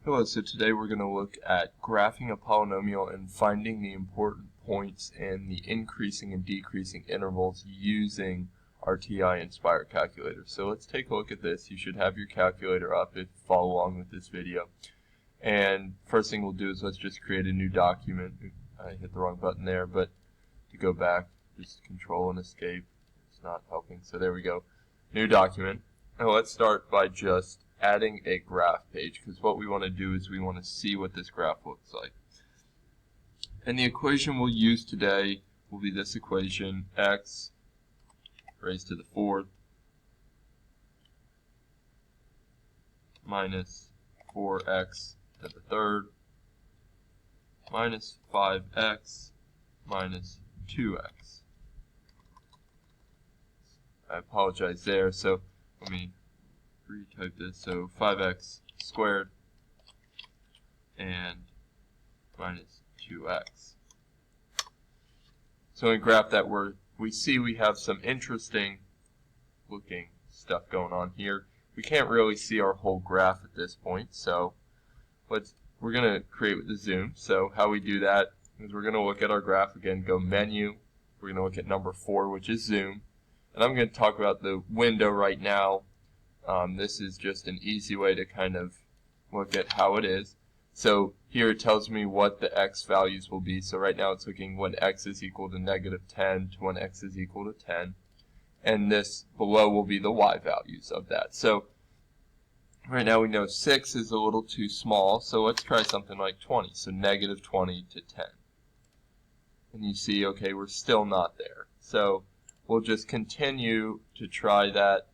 Hello, so today we're going to look at graphing a polynomial and finding the important points and the increasing and decreasing intervals using our TI Nspire Calculator. So let's take a look at this. You should have your calculator up if you follow along with this video. And first thing we'll do is let's just create a new document. I hit the wrong button there, but to go back, just Control and Escape. It's not helping, so there we go. New document. Now let's start by just adding a graph page, because what we want to do is we want to see what this graph looks like. And the equation we'll use today will be this equation, x raised to the fourth minus 4x to the third minus 5x minus 2x. I apologize there, so let me retype this. So 5x squared and minus 2x. So in graph that we see we have some interesting looking stuff going on here. We can't really see our whole graph at this point, so we're going to create with the zoom. So how we do that is we're going to look at our graph again, go menu, we're going to look at number 4, which is zoom, and I'm going to talk about the window right now. This is just an easy way to kind of look at how it is. So here it tells me what the x values will be. So right now it's looking when x is equal to -10 to when x is equal to 10. And this below will be the y values of that. So right now we know 6 is a little too small, so let's try something like 20. So -20 to 10. And you see, okay, we're still not there. So we'll just continue to try that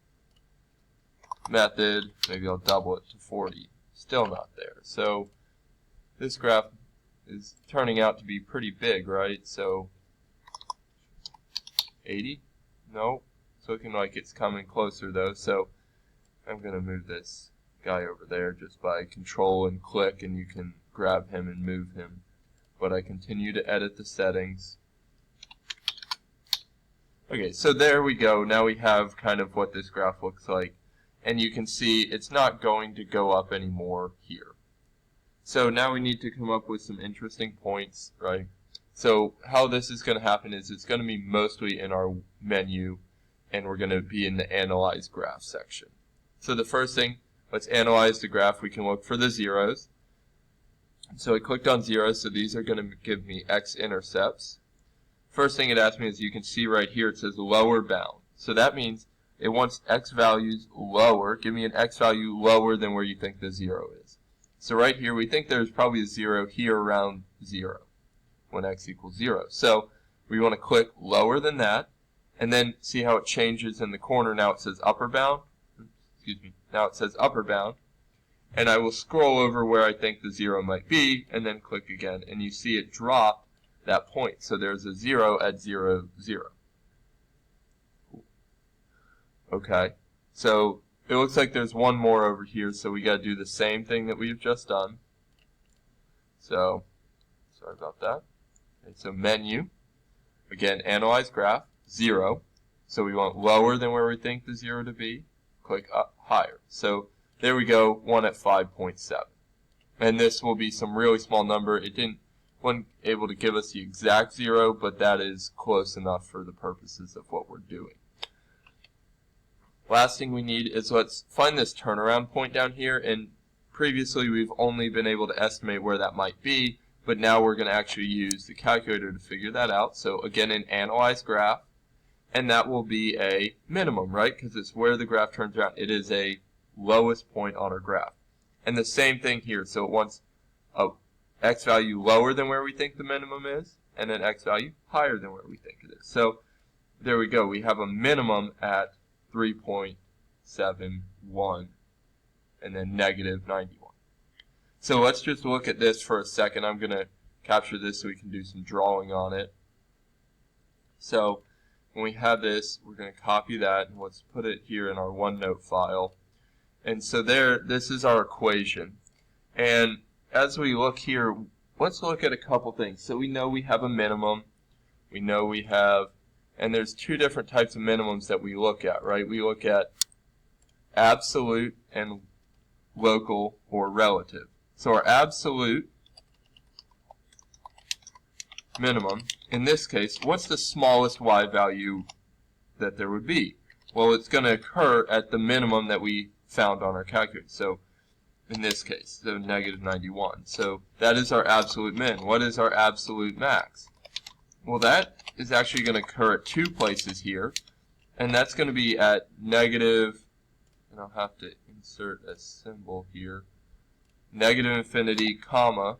method. Maybe I'll double it to 40. Still not there. So this graph is turning out to be pretty big, right? So 80? No. It's looking like it's coming closer though. So I'm going to move this guy over there just by Control and click, and you can grab him and move him. But I continue to edit the settings. Okay, so there we go. Now we have kind of what this graph looks like. And you can see it's not going to go up anymore here. So now we need to come up with some interesting points, right? So how this is going to happen is it's going to be mostly in our menu, and we're going to be in the Analyze Graph section. So the first thing, let's analyze the graph. We can look for the zeros. So I clicked on zeros, so these are going to give me x-intercepts. First thing it asks me is, you can see right here it says lower bound. So that means it wants x values lower. Give me an x value lower than where you think the 0 is. So right here, we think there's probably a 0 here around 0 when x equals 0. So we want to click lower than that, and then see how it changes in the corner. Now it says upper bound. Excuse me. Now it says upper bound. And I will scroll over where I think the 0 might be, and then click again. And you see it drop that point. So there's a 0 at 0, 0. Okay, so it looks like there's one more over here, so we got to do the same thing that we've just done. So, sorry about that. Okay, so menu, again, analyze graph, 0. So we want lower than where we think the 0 to be. Click up higher. So there we go, 1 at 5.7. And this will be some really small number. It wasn't able to give us the exact 0, but that is close enough for the purposes of what we're doing. Last thing we need is let's find this turnaround point down here, and previously we've only been able to estimate where that might be, but now we're going to actually use the calculator to figure that out. So again, in Analyze Graph, and that will be a minimum, right? Because it's where the graph turns around. It is a lowest point on our graph. And the same thing here. So it wants a x value lower than where we think the minimum is, and an x value higher than where we think it is. So there we go. We have a minimum at 3.71 and then -91. So let's just look at this for a second. I'm going to capture this so we can do some drawing on it. So when we have this, we're going to copy that, and let's put it here in our OneNote file. And so this is our equation. And as we look here, let's look at a couple things. So we know we have a minimum. We know we have, and there's two different types of minimums that we look at, right? We look at absolute and local or relative. So our absolute minimum, in this case, what's the smallest y value that there would be? Well, it's going to occur at the minimum that we found on our calculator. So in this case, so negative 91. So that is our absolute min. What is our absolute max? Well, that is actually going to occur at two places here, and that's going to be at negative, and I'll have to insert a symbol here, negative infinity, comma,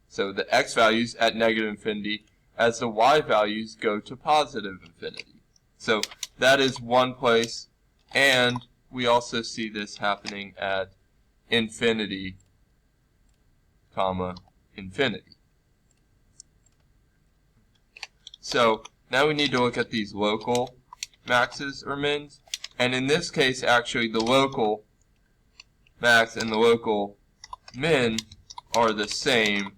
so the x values at negative infinity as the y values go to positive infinity. So that is one place, and we also see this happening at infinity, comma, infinity. So now we need to look at these local maxes or mins, and in this case actually the local max and the local min are the same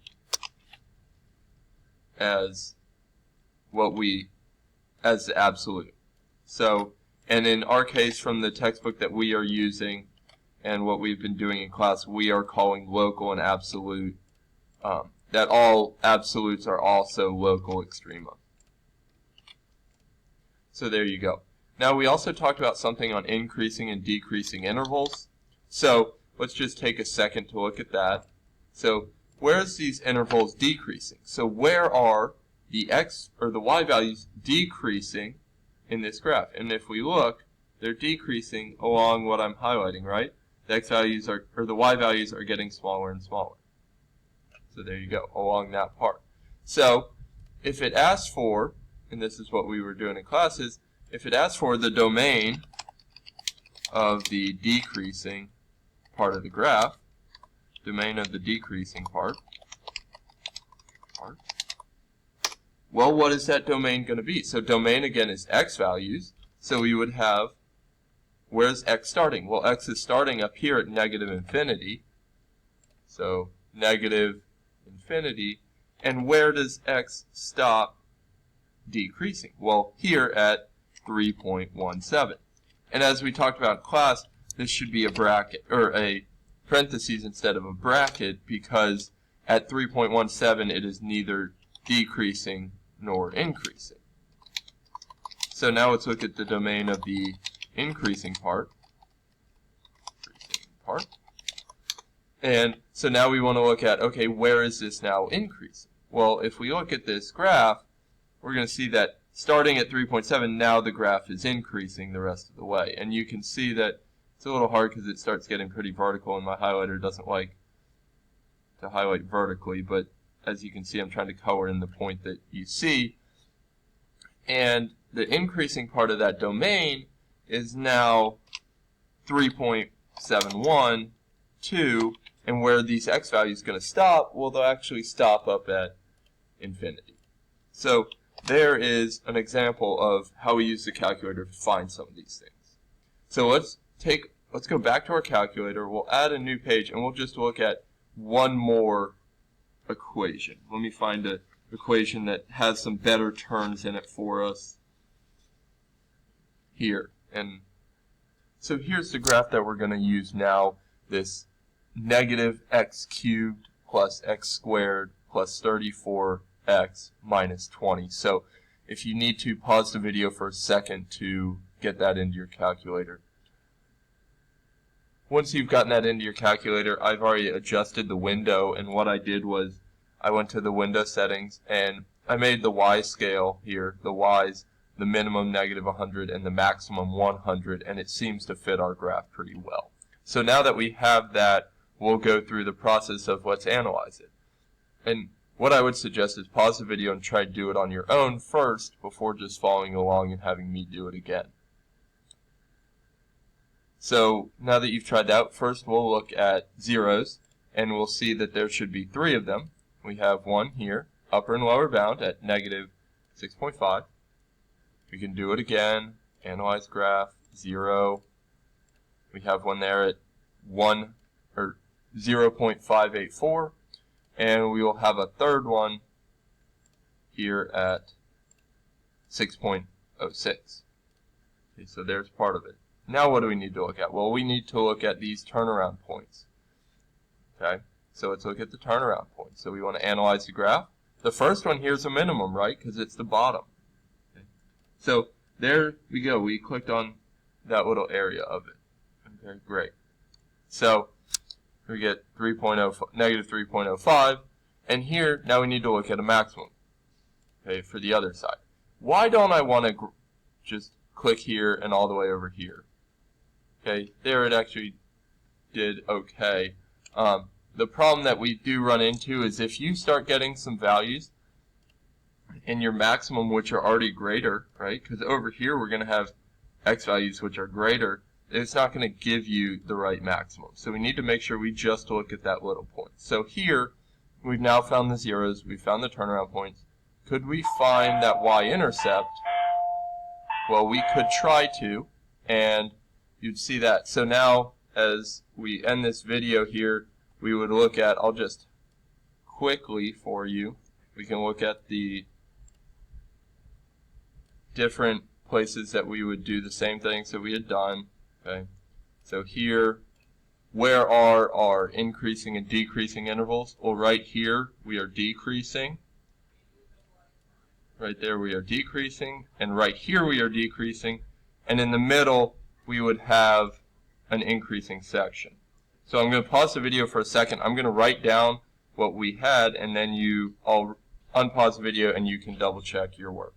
as as the absolute. So, and in our case from the textbook that we are using and what we've been doing in class, we are calling local and absolute, that all absolutes are also local extrema. So there you go. Now we also talked about something on increasing and decreasing intervals. So let's just take a second to look at that. So where is these intervals decreasing? So where are the x or the y values decreasing in this graph? And if we look, they're decreasing along what I'm highlighting, right? The x values are, or the y values are getting smaller and smaller. So there you go, along that part. So if it asks for, and this is what we were doing in classes, if it asks for the domain of the decreasing part of the graph, domain of the decreasing part, well, what is that domain going to be? So domain, again, is x values. So we would have, where's x starting? Well, x is starting up here at negative infinity. So negative infinity. And where does x stop decreasing? Well, here at 3.17. And as we talked about in class, this should be a bracket, or a parentheses instead of a bracket, because at 3.17 it is neither decreasing nor increasing. So now let's look at the domain of the increasing part. And so now we want to look at, okay, where is this now increasing? Well, if we look at this graph, we're going to see that starting at 3.7, now the graph is increasing the rest of the way. And you can see that it's a little hard because it starts getting pretty vertical, and my highlighter doesn't like to highlight vertically, but as you can see, I'm trying to color in the point that you see. And the increasing part of that domain is now 3.71, 2, and where these x values going to stop, well, they'll actually stop up at infinity. So there is an example of how we use the calculator to find some of these things. So let's go back to our calculator, we'll add a new page, and we'll just look at one more equation. Let me find an equation that has some better terms in it for us here. And so here's the graph that we're going to use now, this negative x cubed plus x squared plus 34x minus 20. So if you need to, pause the video for a second to get that into your calculator. Once you've gotten that into your calculator, I've already adjusted the window, and what I did was I went to the window settings and I made the y scale here, the y's, the minimum negative 100 and the maximum 100, and it seems to fit our graph pretty well. So now that we have that, we'll go through the process of let's analyze it. And what I would suggest is pause the video and try to do it on your own first before just following along and having me do it again. So now that you've tried that, first we'll look at zeros, and we'll see that there should be 3 of them. We have one here, upper and lower bound at negative 6.5. We can do it again, analyze graph, 0. We have one there at 1 or 0.584, and we will have a third one here at 6.06. Okay, so there's part of it. Now what do we need to look at? Well, we need to look at these turnaround points. Okay, So let's look at the turnaround point. So we want to analyze the graph. The first one here is a minimum, right? Because it's the bottom. Okay. So there we go. We clicked on that little area of it. Okay, great. So we get negative 3.05. And here, now we need to look at a maximum, okay, for the other side. Why don't I want to just click here and all the way over here? Okay, there it actually did okay. The problem that we do run into is if you start getting some values in your maximum which are already greater, right? Because over here we're going to have x values which are greater. It's not going to give you the right maximum. So we need to make sure we just look at that little point. So here, we've now found the zeros, we've found the turnaround points. Could we find that y-intercept? Well, we could try to, and you'd see that. So now, as we end this video here, we would look at, I'll just quickly for you, we can look at the different places that we would do the same things that we had done. Okay, so here, where are our increasing and decreasing intervals? Well, right here we are decreasing. Right there we are decreasing, and right here we are decreasing, and in the middle we would have an increasing section. So I'm going to pause the video for a second. I'm going to write down what we had, and then I'll unpause the video and you can double check your work.